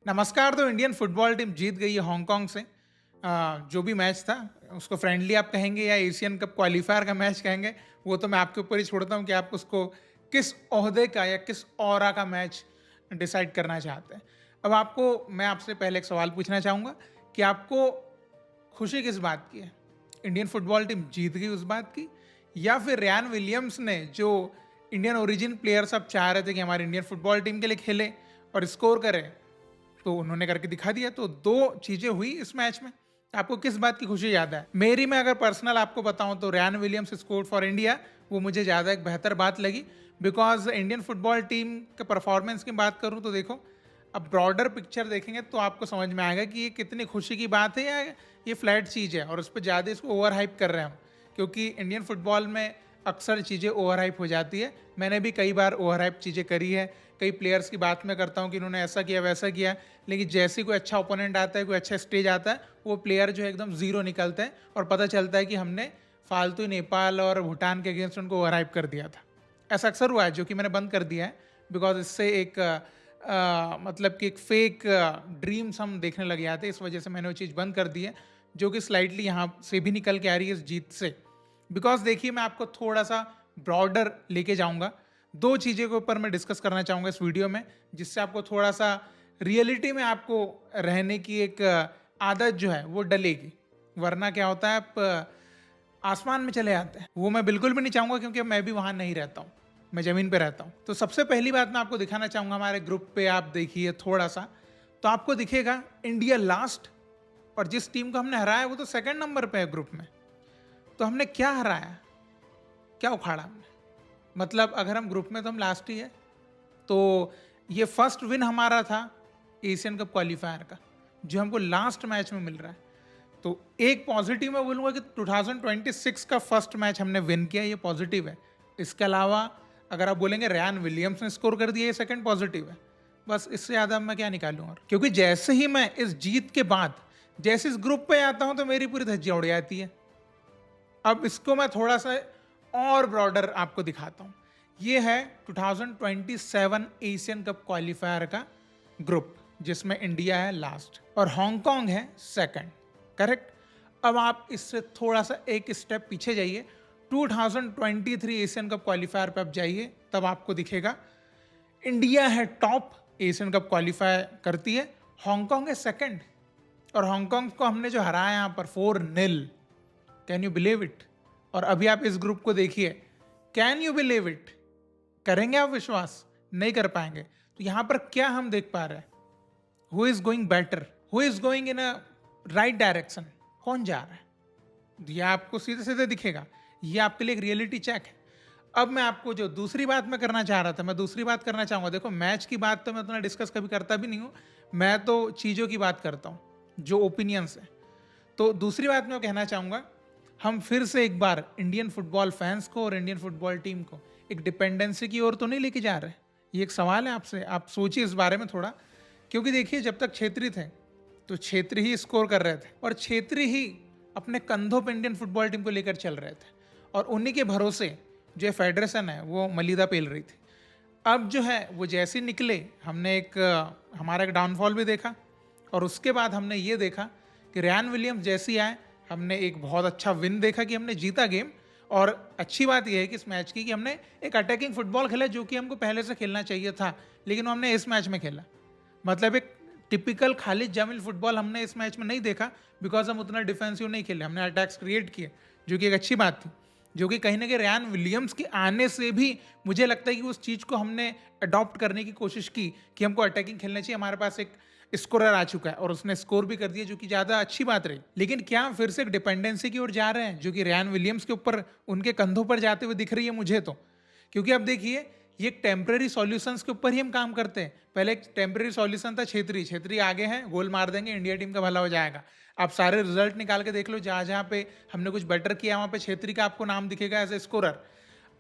नमस्कार। तो Indian football team जीत गई है हांगकांग से। जो भी मैच था उसको फ्रेंडली आप कहेंगे या एशियन कप क्वालिफायर का मैच कहेंगे, वो तो मैं आपके ऊपर ही छोड़ता हूँ कि आप उसको किस ओहदे का या किस ऑरा का मैच डिसाइड करना चाहते हैं। अब आपको मैं आपसे पहले एक सवाल पूछना चाहूँगा कि आपको खुशी किस बात की है? इंडियन फुटबॉल टीम जीत गई उस बात की, या फिर रियान विलियम्स ने जो इंडियन ओरिजिन प्लेयर सब चाह रहे थे कि हमारी इंडियन फुटबॉल टीम के लिए खेले और स्कोर करें, तो उन्होंने करके दिखा दिया। तो दो चीजें हुई इस मैच में। आपको किस बात की खुशी ज्यादा है? मेरी मैं अगर पर्सनल आपको बताऊं तो Ryan Williams scored for India, वो मुझे ज्यादा एक बेहतर बात लगी। बिकॉज इंडियन फुटबॉल टीम के परफॉर्मेंस की बात करूं तो देखो, अब ब्रॉडर पिक्चर देखेंगे तो आपको समझ में आएगा कि ये कितनी खुशी की बात है या ये फ्लैट चीज़ है और उस पर ज़्यादा इसको ओवर हाइप कर रहे हैं हम। क्योंकि इंडियन फुटबॉल में अक्सर चीज़ें ओवर हाइप हो जाती है। मैंने भी कई बार ओवर हाइप चीज़ें करी है। कई प्लेयर्स की बात मैं करता हूँ कि इन्होंने ऐसा किया वैसा किया, लेकिन जैसे कोई अच्छा ओपोनेंट आता है, कोई अच्छा स्टेज आता है, वो प्लेयर जो है एकदम जीरो निकलते हैं और पता चलता है कि हमने फालतू ही नेपाल और भूटान के अगेंस्ट उनको ओवर हाइप कर दिया था। ऐसा अक्सर हुआ है, जो कि मैंने बंद कर दिया है। बिकॉज इससे एक मतलब कि एक फेक ड्रीम्स हम देखने लग जाते हैं। इस वजह से मैंने वो चीज़ बंद कर दी है, जो कि स्लाइटली यहाँ से भी निकल के आ रही है इस जीत से। बिकॉज देखिए, मैं आपको थोड़ा सा ब्रॉडर लेके जाऊंगा। दो चीज़ों के ऊपर मैं डिस्कस करना चाहूँगा इस वीडियो में, जिससे आपको थोड़ा सा रियलिटी में आपको रहने की एक आदत जो है वो डलेगी। वरना क्या होता है, आप आसमान में चले जाते हैं। वो मैं बिल्कुल भी नहीं चाहूँगा, क्योंकि मैं भी वहाँ नहीं रहता हूँ, मैं ज़मीन पे रहता हूँ। तो सबसे पहली बात मैं आपको दिखाना चाहूँगा, हमारे ग्रुप पे आप देखिए थोड़ा सा, तो आपको दिखेगा इंडिया लास्ट, और जिस टीम को हमने हराया वो तो सेकंड नंबर पे है ग्रुप में। तो हमने क्या हराया, क्या उखाड़ा हमने? मतलब अगर हम ग्रुप में तो हम लास्ट ही है, तो ये फर्स्ट विन हमारा था एशियन कप क्वालिफायर का, जो हमको लास्ट मैच में मिल रहा है। तो एक पॉजिटिव मैं बोलूँगा कि 2026 का फर्स्ट मैच हमने विन किया, ये पॉजिटिव है। इसके अलावा अगर आप बोलेंगे रियान विलियम्स ने स्कोर कर दिया, ये सेकंड पॉजिटिव है। बस इससे ज़्यादा मैं क्या निकालूँ? और क्योंकि जैसे ही मैं इस जीत के बाद जैसे इस ग्रुप पे आता हूँ तो मेरी पूरी धज्जियाँ उड़ जाती है। अब इसको मैं थोड़ा सा और ब्रॉडर आपको दिखाता हूँ। ये है 2027 एशियन कप क्वालिफायर का ग्रुप, जिसमें इंडिया है लास्ट और हांगकांग है सेकंड। करेक्ट। अब आप इससे थोड़ा सा एक स्टेप पीछे जाइए, 2023 एशियन कप क्वालिफायर पे आप जाइए, तब आपको दिखेगा इंडिया है टॉप, एशियन कप क्वालिफाई करती है, हांगकांग है सेकंड। और हांगकांग को हमने जो हराया यहाँ पर 4-0, कैन यू बिलीव इट? और अभी आप इस ग्रुप को देखिए, कैन यू बिलीव इट? करेंगे आप विश्वास? नहीं कर पाएंगे। तो यहाँ पर क्या हम देख पा रहे हैं? Who is going better, who is going in a right direction, कौन जा रहा है? ये आपको सीधे सीधे दिखेगा। ये आपके लिए एक रियलिटी चेक है। अब मैं आपको जो दूसरी बात मैं करना चाह रहा था, मैं दूसरी बात करना चाहूँगा। देखो, मैच की बात तो मैं उतना डिस्कस कभी करता भी नहीं हूँ, मैं तो चीज़ों की बात करता हूँ, जो ओपिनियंस है। तो दूसरी बात मैं कहना चाहूँगा, हम फिर से एक बार इंडियन फुटबॉल फैंस को और इंडियन फुटबॉल टीम को एक डिपेंडेंसी की ओर तो नहीं लेके जा रहे। ये एक सवाल है आपसे, आप सोचिए इस बारे में थोड़ा। क्योंकि देखिए, जब तक छेत्री थे तो छेत्री ही स्कोर कर रहे थे और छेत्री ही अपने कंधों पर इंडियन फुटबॉल टीम को लेकर चल रहे थे, और उन्हीं के भरोसे जो फेडरेशन है वो मलीदा पेल रही थी। अब जो है वो जैसे निकले, हमने एक हमारा एक डाउनफॉल भी देखा, और उसके बाद हमने ये देखा कि रियान विलियम्स जैसे ही आए, हमने एक बहुत अच्छा विन देखा कि हमने जीता गेम। और अच्छी बात यह है कि इस मैच की कि हमने एक अटैकिंग फुटबॉल खेला, जो कि हमको पहले से खेलना चाहिए था, लेकिन हमने इस मैच में खेला। मतलब एक टिपिकल खालिद जामिल फुटबॉल हमने इस मैच में नहीं देखा, बिकॉज हम उतना डिफेंसिव नहीं खेले, हमने अटैक्स क्रिएट किए, जो कि एक अच्छी बात थी। जो कि कहीं ना कहीं रियान विलियम्स के आने से भी मुझे लगता है कि उस चीज़ को हमने अडॉप्ट करने की कोशिश की कि हमको अटैकिंग खेलना चाहिए। हमारे पास एक स्कोरर आ चुका है और उसने स्कोर भी कर दिया, जो कि ज़्यादा अच्छी बात रही। लेकिन क्या हम फिर से एक डिपेंडेंसी की ओर जा रहे हैं, जो कि रियान विलियम्स के ऊपर, उनके कंधों पर जाते हुए दिख रही है मुझे तो? क्योंकि अब देखिए, ये एक टेम्परेरी सॉल्यूशंस के ऊपर ही हम काम करते हैं। पहले एक टेम्परेरी सॉल्यूशन था छेत्री, छेत्री आगे हैं, गोल मार देंगे, इंडिया टीम का भला हो जाएगा। आप सारे रिजल्ट निकाल के देख लो, जहाँ जहाँ पे हमने कुछ बेटर किया वहाँ पे छेत्री का आपको नाम दिखेगा एज ए स्कोरर।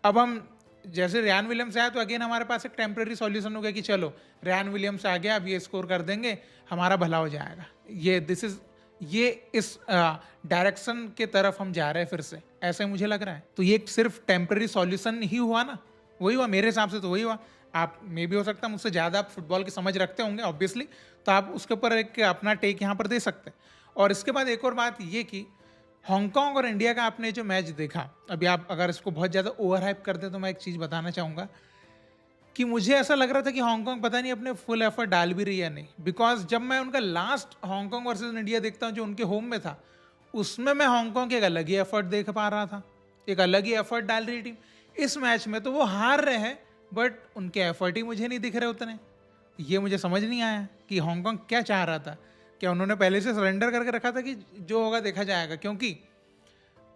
अब हम जैसे रियान विलियम्स आया, तो अगेन हमारे पास एक टेम्परेरी सॉल्यूशन हो गया कि चलो रियान विलियम्स आ गया, अब ये स्कोर कर देंगे, हमारा भला हो जाएगा। ये इस डायरेक्शन के तरफ हम जा रहे हैं फिर से, ऐसे मुझे लग रहा है। तो ये सिर्फ टेम्परेरी सॉल्यूशन ही हुआ ना, वही हुआ मेरे हिसाब से, तो वही हुआ। आप मे भी हो सकता है मुझसे ज़्यादा आप फुटबॉल की समझ रखते होंगे ऑब्वियसली, तो आप उसके ऊपर एक अपना टेक यहाँ पर दे सकते हैं। और इसके बाद एक और बात ये कि हांगकांग और इंडिया का आपने जो मैच देखा, अभी आप अगर इसको बहुत ज़्यादा ओवर हाइप करते तो मैं एक चीज़ बताना चाहूँगा कि मुझे ऐसा लग रहा था कि हांगकांग पता नहीं अपने फुल एफर्ट डाल भी रही है या नहीं, बिकॉज जब मैं उनका लास्ट हांगकांग वर्सेस इंडिया देखता हूँ जो उनके होम में था, उसमें मैं हांगकांग के एक अलग ही एफर्ट देख पा रहा था, एक अलग ही एफर्ट डाल रही टीम। इस मैच में तो वो हार रहे हैं बट उनके एफर्ट ही मुझे नहीं दिख रहे उतने। ये मुझे समझ नहीं आया कि हांगकांग क्या चाह रहा था। क्या उन्होंने पहले से सरेंडर करके रखा था कि जो होगा देखा जाएगा? क्योंकि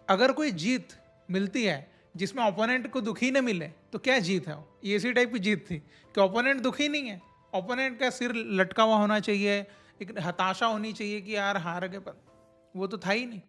अगर कोई जीत मिलती है जिसमें ओपोनेंट को दुखी न मिले तो क्या जीत है? ये इसी टाइप की जीत थी कि ओपोनेंट दुखी नहीं है, ओपोनेंट का सिर लटका हुआ होना चाहिए, एक हताशा होनी चाहिए कि यार हार गए, पर वो तो था ही नहीं।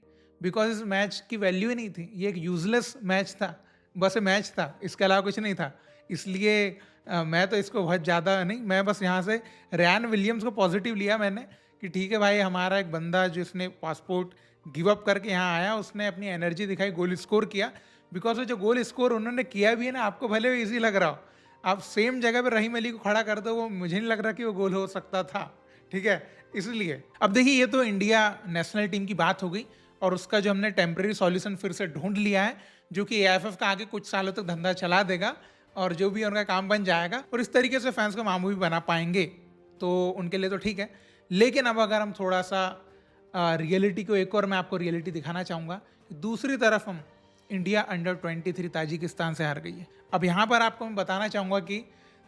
बिकॉज इस मैच की वैल्यू ही नहीं थी, ये एक यूजलेस मैच था, बस मैच था, इसके अलावा कुछ नहीं था। इसलिए मैं तो इसको बहुत ज़्यादा नहीं, मैं बस यहाँ से रैन विलियम्स को पॉजिटिव लिया मैंने कि ठीक है भाई, हमारा एक बंदा जिसने पासपोर्ट गिव अप करके यहाँ आया, उसने अपनी एनर्जी दिखाई, गोल स्कोर किया। बिकॉज वो जो गोल स्कोर उन्होंने किया भी है ना, आपको भले ईजी लग रहा हो, आप सेम जगह पे रहीम अली को खड़ा कर दो, वो मुझे नहीं लग रहा कि वो गोल हो सकता था। ठीक है, इसलिए अब देखिए, ये तो इंडिया नेशनल टीम की बात हो गई और उसका जो हमने टेम्प्रेरी सॉल्यूशन फिर से ढूंढ लिया है, जो कि एएफएफ का आगे कुछ सालों तक धंधा चला देगा और जो भी उनका काम बन जाएगा और इस तरीके से फैंस को मामू भी बना पाएंगे, तो उनके लिए तो ठीक है। लेकिन अब अगर हम थोड़ा सा रियलिटी को, एक और मैं आपको रियलिटी दिखाना चाहूँगा, दूसरी तरफ हम इंडिया अंडर 23 ताजिकिस्तान से हार गई है। अब यहाँ पर आपको मैं बताना चाहूँगा कि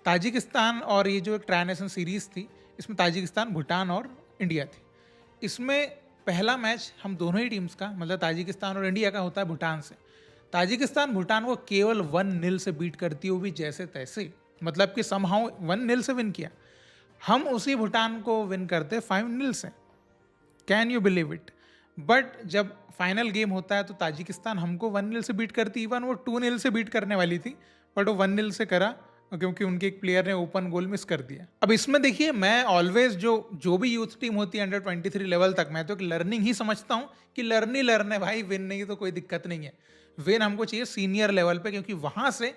ताजिकिस्तान और ये जो एक ट्राई नेशन सीरीज़ थी, इसमें ताजिकिस्तान, भूटान और इंडिया थी। इसमें पहला मैच हम दोनों ही टीम्स का, मतलब ताजिकिस्तान और इंडिया का, होता है भूटान से। ताजिकिस्तान भूटान को केवल 1-0 से बीट करती हुई जैसे तैसे, मतलब कि समहाउ 1-0 से विन किया। हम उसी भूटान को विन करते 5-0 से। Can you believe it? But जब फाइनल गेम होता है तो ताजिकिस्तान हमको 1-0 से बीट करती, इवन वो 2-0 से बीट करने वाली थी, बट वो 1-0 से करा क्योंकि उनके एक प्लेयर ने ओपन गोल मिस कर दिया। अब इसमें देखिए, मैं ऑलवेज जो भी यूथ टीम होती है अंडर 23 लेवल तक, मैं तो एक लर्निंग ही समझता हूँ कि लर्न है भाई, विन नहीं तो कोई दिक्कत नहीं है। विन हमको चाहिए सीनियर लेवल पे, क्योंकि वहाँ से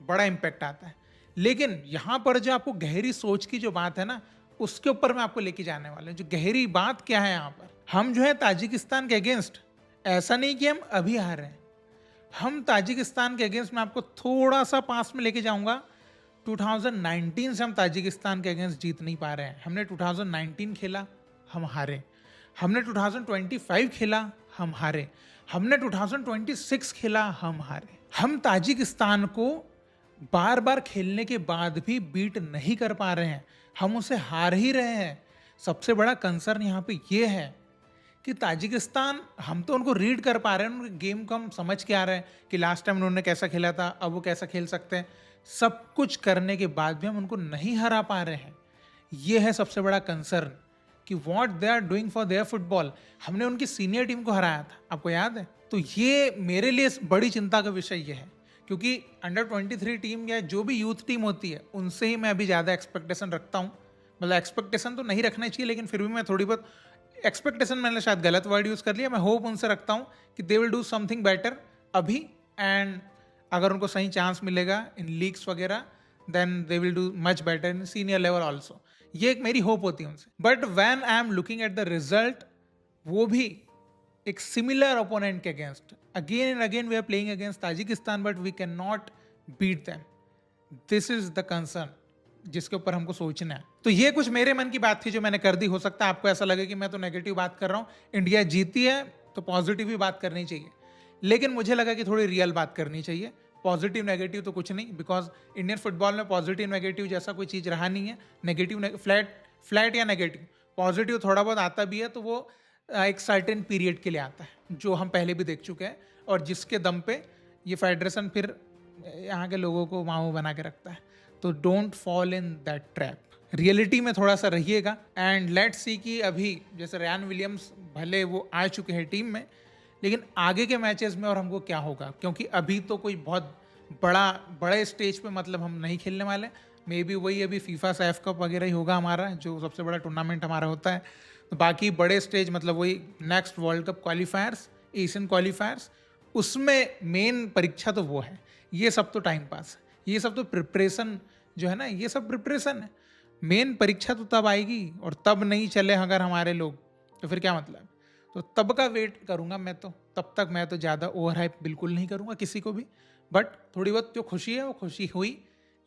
बड़ा इम्पैक्ट आता है। लेकिन यहाँ पर जो आपको गहरी सोच की जो बात है ना, उसके ऊपर मैं आपको लेके जाने वाला हूँ। जो गहरी बात क्या है यहाँ पर, हम जो है ताजिकिस्तान के अगेंस्ट, ऐसा नहीं कि हम अभी हार रहे हैं, हम ताजिकिस्तान के अगेंस्ट, मैं आपको थोड़ा सा पास में लेके जाऊंगा। 2019 से हम ताजिकिस्तान के अगेंस्ट जीत नहीं पा रहे हैं। हमने 2019 खेला, हम हारे। हमने 2025 खेला, हम हारे। हमने 2026 खेला, हम हारे। हम ताजिकिस्तान को बार बार खेलने के बाद भी बीट नहीं कर पा रहे हैं, हम उसे हार ही रहे हैं। सबसे बड़ा कंसर्न यहाँ पे ये है कि ताजिकिस्तान, हम तो उनको रीड कर पा रहे हैं, उनके गेम को हम समझ के आ रहे हैं कि लास्ट टाइम उन्होंने कैसा खेला था, अब वो कैसा खेल सकते हैं। सब कुछ करने के बाद भी हम उनको नहीं हरा पा रहे हैं। ये है सबसे बड़ा कंसर्न कि what they are doing for their football. हमने उनकी सीनियर टीम को हराया था, आपको याद है? तो ये मेरे लिए बड़ी चिंता का विषय ये है, क्योंकि अंडर 23 टीम या जो भी यूथ टीम होती है, उनसे ही मैं अभी ज़्यादा एक्सपेक्टेशन रखता हूँ। मतलब एक्सपेक्टेशन तो नहीं रखना चाहिए, लेकिन फिर भी मैं थोड़ी बहुत एक्सपेक्टेशन, मैंने शायद गलत वर्ड यूज़ कर लिया, मैं होप उनसे रखता हूँ कि they will do something better अभी। एंड अगर उनको सही चांस मिलेगा इन लीग्स वगैरह, then they will do much better in senior level also. ये एक मेरी होप होती है उनसे। But when I am looking at the result, वो भी एक सिमिलर ओपोनेंट के against, again and again we are playing against Tajikistan, but we can not beat them. This is the concern जिसके ऊपर हमको सोचना है। तो ये कुछ मेरे मन की बात थी जो मैंने कर दी। हो सकता है आपको ऐसा लगे कि मैं तो नेगेटिव बात कर रहा हूँ, इंडिया जीती है तो पॉजिटिव ही बात करनी चाहिए, लेकिन मुझे लगा कि थोड़ी रियल बात करनी चाहिए। पॉजिटिव नेगेटिव तो कुछ नहीं, बिकॉज इंडियन फुटबॉल में पॉजिटिव नेगेटिव जैसा कोई चीज़ रहा नहीं है। नेगेटिव फ्लैट या नेगेटिव, पॉजिटिव थोड़ा बहुत आता भी है तो वो एक सर्टेन पीरियड के लिए आता है, जो हम पहले भी देख चुके हैं, और जिसके दम पे ये फेडरेशन फिर यहाँ के लोगों को मामू बना के रखता है। तो don't fall in that trap, reality में थोड़ा सा रहिएगा। एंड लेट्स सी कि अभी जैसे रैन विलियम्स भले वो आ चुके हैं टीम में, लेकिन आगे के मैचेस में और हमको क्या होगा, क्योंकि अभी तो कोई बहुत बड़े स्टेज पे मतलब हम नहीं खेलने वाले। मे बी वही अभी फीफा सैफ कप वगैरह ही होगा हमारा, जो सबसे बड़ा टूर्नामेंट हमारा होता है। तो बाकी बड़े स्टेज मतलब वही नेक्स्ट वर्ल्ड कप क्वालिफायर्स, एशियन क्वालिफायर्स, उसमें मेन परीक्षा तो वो है। ये सब तो टाइम पास है, ये सब तो प्रिपरेशन जो है ना, ये सब प्रिपरेशन है। मेन परीक्षा तो तब आएगी और तब नहीं चले अगर हमारे लोग, तो फिर क्या मतलब? तो तब का वेट करूंगा मैं तो। तब तक मैं तो ज़्यादा ओवर हाइप बिल्कुल नहीं करूंगा किसी को भी। बट थोड़ी बहुत जो खुशी है वो खुशी हुई,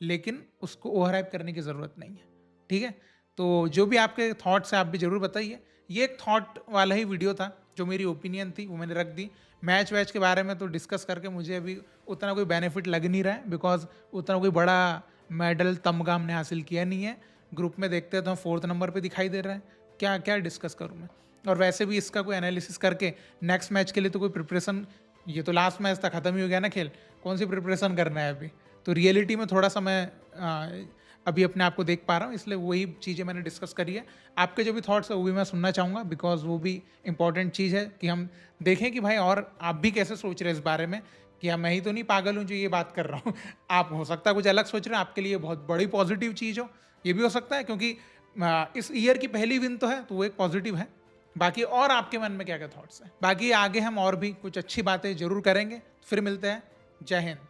लेकिन उसको ओवर हाइप करने की ज़रूरत नहीं है। ठीक है? तो जो भी आपके थॉट्स हैं आप भी ज़रूर बताइए। ये एक थॉट वाला ही वीडियो था, जो मेरी ओपिनियन थी वो मैंने रख दी। मैच वैच के बारे में तो डिस्कस करके मुझे अभी उतना कोई बेनिफिट लग नहीं रहा है, बिकॉज उतना कोई बड़ा मेडल तमगा हमने हासिल किया नहीं है। ग्रुप में देखते हैं तो हम 4th नंबर पे दिखाई दे रहे हैं। क्या क्या डिस्कस करूँ मैं? और वैसे भी इसका कोई एनालिसिस करके नेक्स्ट मैच के लिए तो कोई प्रिपरेशन, ये तो लास्ट मैच था, ख़त्म ही हो गया ना खेल, कौन सी प्रिपरेशन करना है अभी? तो रियलिटी में थोड़ा सा मैं अभी अपने आप को देख पा रहा हूँ, इसलिए वही चीज़ें मैंने डिस्कस करी है। आपके जो भी थॉट्स है वो भी मैं सुनना चाहूँगा, बिकॉज वो भी इंपॉर्टेंट चीज़ है कि हम देखें कि भाई और आप भी कैसे सोच रहे हैं इस बारे में, कि हाँ मैं ही तो नहीं पागल हूँ जो ये बात कर रहा हूँ। आप हो सकता है कुछ अलग सोच रहे हैं, आपके लिए बहुत बड़ी पॉजिटिव चीज़ हो, ये भी हो सकता है, क्योंकि इस ईयर की पहली विन तो है, तो वो एक पॉजिटिव है। बाकी और आपके मन में क्या क्या थॉट्स हैं? बाकी आगे हम और भी कुछ अच्छी बातें जरूर करेंगे। फिर मिलते हैं। जय हिंद।